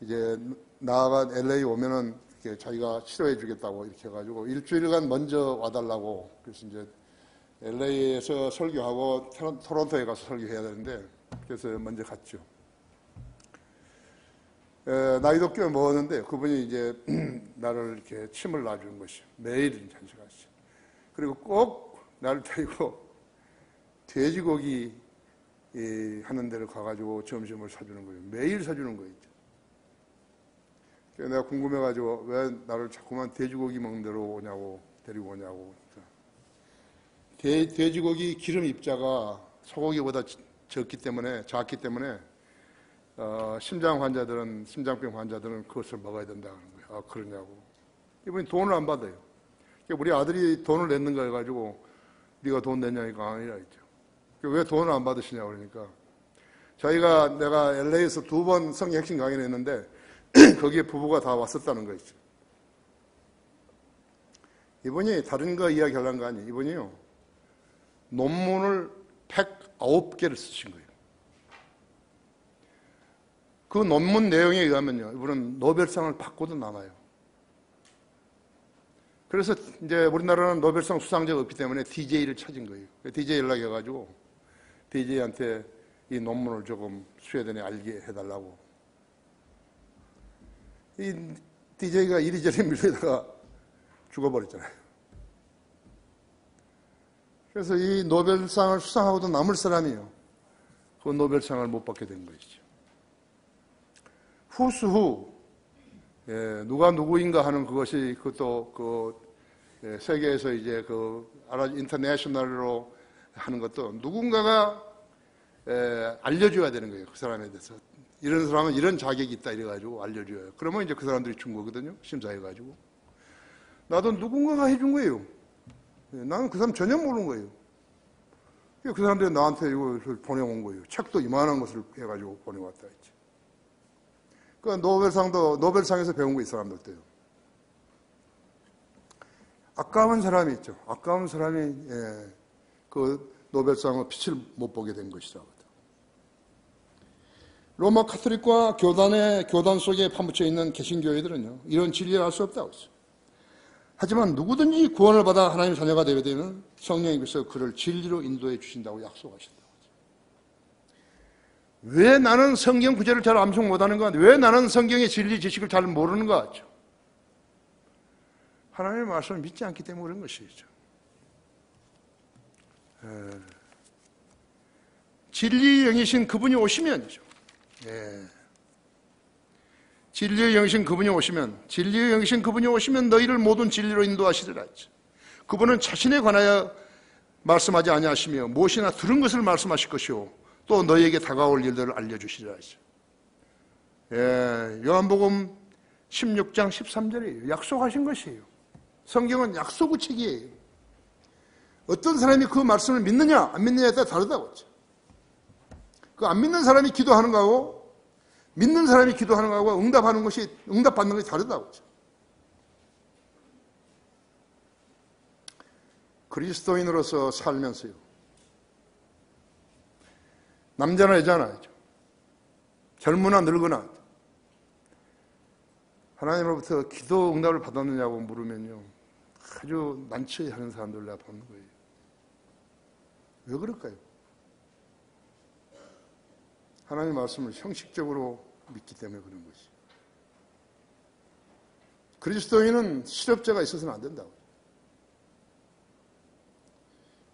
이제 나가 LA 오면은 자기가 치료해 주겠다고 이렇게 해가지고 일주일간 먼저 와달라고. 그래서 이제 LA에서 설교하고 토론토에 가서 설교해야 되는데, 그래서 먼저 갔죠. 나이도 꽤 먹었는데 그분이 이제 나를 이렇게 침을 놔주는 것이요. 매일 한시간씩. 그리고 꼭 나를 데리고 돼지고기 하는 데를 가가지고 점심을 사주는 거예요. 매일 사주는 거예요. 내가 궁금해가지고 왜 나를 자꾸만 돼지고기 먹는 데로 오냐고, 데리고 오냐고. 돼지고기 기름 입자가 소고기보다 작기 때문에 심장병 환자들은 그것을 먹어야 된다는 거예요. 아, 그러냐고. 이분이 돈을 안 받아요. 우리 아들이 돈을 냈는 거 해가지고 네가 돈 냈냐니까 아니라 했죠. 왜 돈을 안 받으시냐 그러니까 내가 LA에서 2번 성경 핵심 강의를 했는데 거기에 부부가 다 왔었다는 거 있죠. 이분이 다른 거 이야기하려는 거 아니에요. 이분이요, 논문을 109개를 쓰신 거예요. 그 논문 내용에 의하면요, 이분은 노벨상을 받고도 남아요. 그래서 이제 우리나라는 노벨상 수상자가 없기 때문에 DJ를 찾은 거예요. DJ 연락해가지고 DJ한테 이 논문을 조금 스웨덴에 알게 해달라고. 이 DJ가 이리저리 밀려다가 죽어버렸잖아요. 그래서 이 노벨상을 수상하고도 남을 사람이요, 그 노벨상을 못 받게 된 것이죠. 후수후 누가 누구인가 하는 그것이 그것도 세계에서 이제 인터내셔널로 하는 것도 누군가가 알려줘야 되는 거예요. 그 사람에 대해서. 이런 사람은 이런 자격이 있다 이래가지고 알려줘요. 그러면 이제 그 사람들이 준 거거든요. 심사해가지고. 나도 누군가가 해준 거예요. 나는 그 사람 전혀 모르는 거예요. 그 사람들이 나한테 이걸 보내온 거예요. 책도 이만한 것을 해가지고 보내왔다 했지. 그 노벨상에서 배운 거 이 사람들도요. 아까운 사람이 있죠. 아까운 사람이 그 노벨상의 빛을 못 보게 된 것이라고. 로마 카톨릭과 교단 속에 파묻혀 있는 개신교회들은요, 이런 진리를 알 수 없다고 했어요. 하지만 누구든지 구원을 받아 하나님의 자녀가 되게 되면 성령님께서 그를 진리로 인도해 주신다고 약속하신다고 했어요. 왜 나는 성경 구절을 잘 암송 못하는가? 왜 나는 성경의 진리 지식을 잘 모르는가? 하죠. 하나님의 말씀을 믿지 않기 때문에 그런 것이죠. 진리의 영이신 그분이 오시면이죠. 진리의 영이신 그분이 오시면 너희를 모든 진리로 인도하시리라 했죠. 그분은 자신에 관하여 말씀하지 아니하시며 무엇이나 들은 것을 말씀하실 것이요 또 너희에게 다가올 일들을 알려주시리라 했죠. 요한복음 16장 13절이에요. 약속하신 것이에요. 성경은 약속의 책이에요. 어떤 사람이 그 말씀을 믿느냐 안 믿느냐에 따라 다르다고 했죠. 그 안 믿는 사람이 기도하는 거하고 믿는 사람이 기도하는 거하고 응답받는 것이 다르다고 했죠. 그리스도인으로서 살면서요. 남자나 여자나 젊으나 늙으나 하나님으로부터 기도 응답을 받았느냐고 물으면요. 아주 난처해 하는 사람들 내가 보는 거예요. 왜 그럴까요? 하나님의 말씀을 형식적으로 믿기 때문에 그런 것이. 그리스도인은 실업자가 있어서는 안 된다고.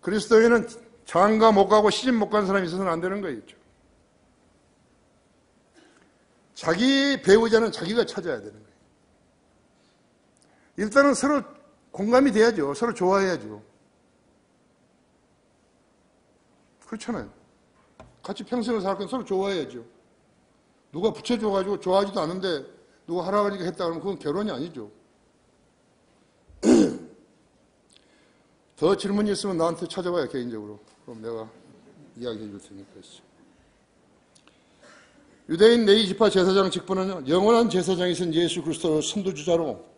그리스도인은 장가 못 가고 시집 못 가는 사람이 있어서는 안 되는 거였죠. 자기 배우자는 자기가 찾아야 되는 거예요. 일단은 서로 공감이 돼야죠. 서로 좋아해야죠. 그렇잖아요. 같이 평생을 살 건 서로 좋아해야죠. 누가 붙여줘가지고 좋아하지도 않은데 누가 하라 그러니까 했다 그러면 그건 결혼이 아니죠. 더 질문이 있으면 나한테 찾아봐요, 개인적으로. 그럼 내가 이야기해 줄 테니까. 유대인 레위 지파 제사장 직분은 영원한 제사장이신 예수 그리스도를 선두주자로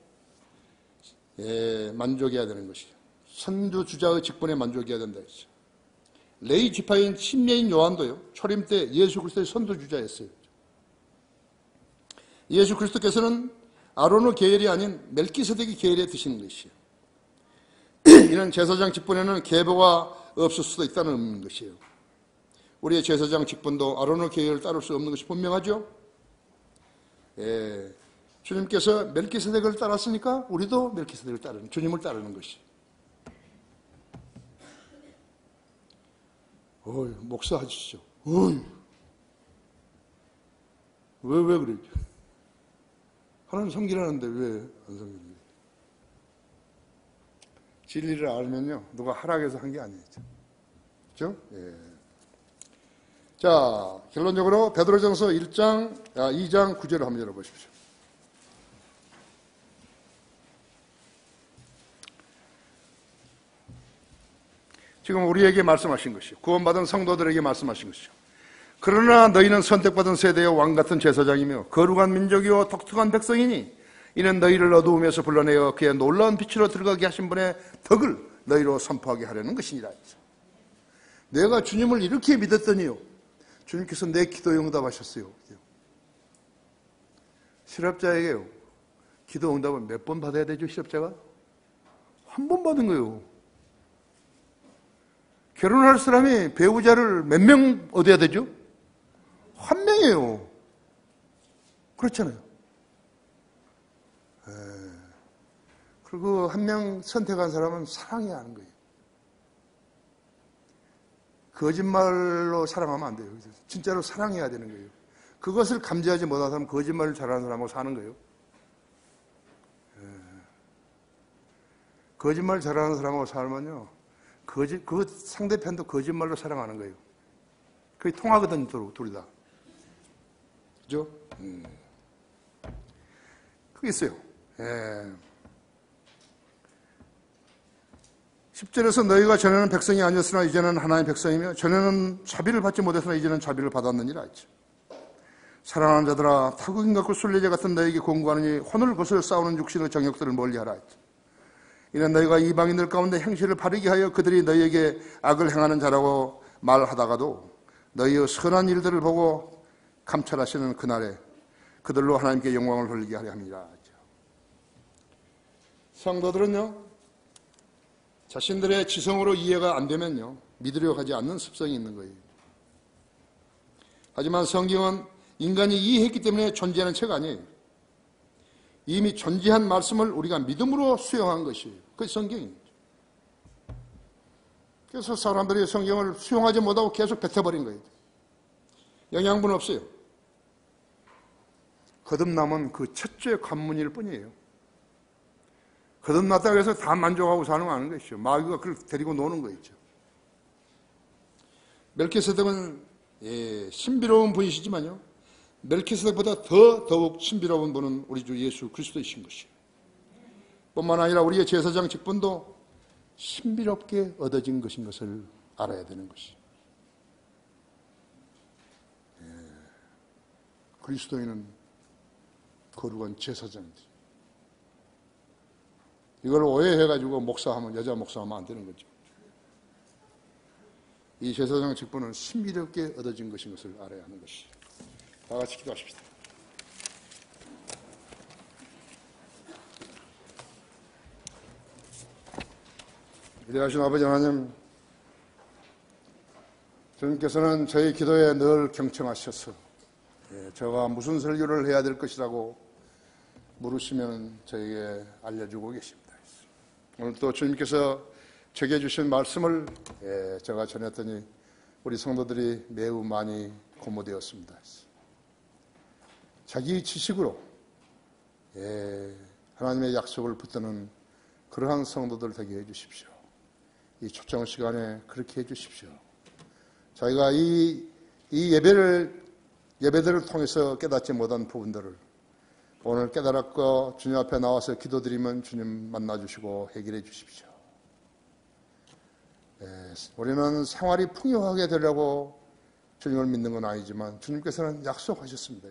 만족해야 되는 것이죠. 선두주자의 직분에 만족해야 된다 했죠. 레위 지파인 심예인 요한도요, 초림 때 예수 그리스도의 선두주자였어요. 예수 그리스도께서는 아론의 계열이 아닌 멜기세덱의 계열에 드시는 것이에요. 이는 제사장 직분에는 계보가 없을 수도 있다는 의미인 것이에요. 우리의 제사장 직분도 아론의 계열을 따를 수 없는 것이 분명하죠. 주님께서 멜기세덱을 따랐으니까 우리도 멜기세덱을 따르는, 주님을 따르는 것이. 목사 하시죠. 왜 그러죠? 하나님 섬기라는데 왜 안 섬기는 거예요? 진리를 알면요, 누가 하락해서 한 게 아니죠. 그렇죠? 자, 결론적으로 베드로전서 2장 9절을 한번 열어보십시오. 지금 우리에게 말씀하신 것이요, 구원받은 성도들에게 말씀하신 것이요. 그러나 너희는 선택받은 세대의 왕같은 제사장이며 거룩한 민족이요 독특한 백성이니 이는 너희를 어두움에서 불러내어 그의 놀라운 빛으로 들어가게 하신 분의 덕을 너희로 선포하게 하려는 것이니라. 내가 주님을 이렇게 믿었더니요, 주님께서 내 기도에 응답하셨어요. 실업자에게요, 기도 응답을 몇 번 받아야 되죠? 실업자가? 한 번 받은 거예요. 결혼할 사람이 배우자를 몇 명 얻어야 되죠? 한 명이에요. 그렇잖아요. 그리고 한 명 선택한 사람은 사랑해야 하는 거예요. 거짓말로 사랑하면 안 돼요. 진짜로 사랑해야 되는 거예요. 그것을 감지하지 못한 사람은 거짓말을 잘하는 사람하고 사는 거예요. 거짓말 잘하는 사람하고 살면요, 그 상대편도 거짓말로 사랑하는 거예요. 그게 통하거든, 둘이 다. 그죠? 그게 있어요. 예. 10절에서 너희가 전에는 백성이 아니었으나 이제는 하나님의 백성이며 전에는 자비를 받지 못했으나 이제는 자비를 받았느니라 했죠. 사랑하는 자들아, 타국인 같고 순례자 같은 너희에게 공고하느니 혼을 거슬러 싸우는 육신의 정욕들을 멀리하라 했죠. 이는 너희가 이방인들 가운데 행실을 바르게 하여 그들이 너희에게 악을 행하는 자라고 말하다가도 너희의 선한 일들을 보고 감찰하시는 그날에 그들로 하나님께 영광을 돌리게 하려 합니다. 성도들은요, 자신들의 지성으로 이해가 안 되면요, 믿으려고 하지 않는 습성이 있는 거예요. 하지만 성경은 인간이 이해했기 때문에 존재하는 책 아니에요. 이미 존재한 말씀을 우리가 믿음으로 수용한 것이에요. 그게 성경입니다. 그래서 사람들이 성경을 수용하지 못하고 계속 뱉어버린 거예요. 영양분 없어요. 거듭남은 그 첫째 관문일 뿐이에요. 거듭났다고 해서 다 만족하고 사는 거 아닌 것이죠. 마귀가 그걸 데리고 노는 거있죠. 멜키세덱은 신비로운 분이시지만요, 멜키세덱보다 더욱 신비로운 분은 우리 주 예수 그리스도이신 것이에요. 뿐만 아니라 우리의 제사장 직분도 신비롭게 얻어진 것인 것을 알아야 되는 것이에요. 그리스도인은 거룩한 제사장이죠. 이걸 오해해가지고 목사하면, 여자 목사하면 안 되는 거죠. 이 제사장 직분은 신비롭게 얻어진 것인 것을 알아야 하는 것이에요. 다 같이 기도하십시다. 위대하신 아버지 하나님, 주님께서는 저희 기도에 늘 경청하셔서 저가 무슨 설교를 해야 될 것이라고 물으시면 저에게 알려주고 계십니다. 오늘 또 주님께서 제게 주신 말씀을 제가 전했더니 우리 성도들이 매우 많이 고무되었습니다. 자기 지식으로 하나님의 약속을 붙드는 그러한 성도들 되게 해주십시오. 이 초청 시간에 그렇게 해주십시오. 저희가 이 예배들을 통해서 깨닫지 못한 부분들을 오늘 깨달았고 주님 앞에 나와서 기도드리면 주님 만나주시고 해결해 주십시오. 우리는 생활이 풍요하게 되려고 주님을 믿는 건 아니지만 주님께서는 약속하셨습니다.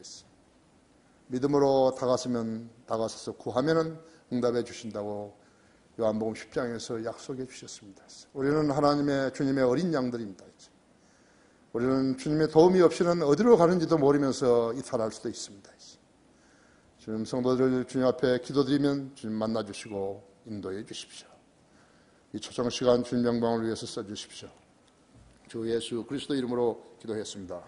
믿음으로 다가서서 구하면 응답해 주신다고 요한복음 10장에서 약속해 주셨습니다. 우리는 주님의 어린 양들입니다. 우리는 주님의 도움이 없이는 어디로 가는지도 모르면서 이탈할 수도 있습니다. 주님 성도들 주님 앞에 기도드리면 주님 만나주시고 인도해 주십시오. 이 초청 시간 주님 영광을 위해서 써주십시오. 주 예수 그리스도 이름으로 기도했습니다.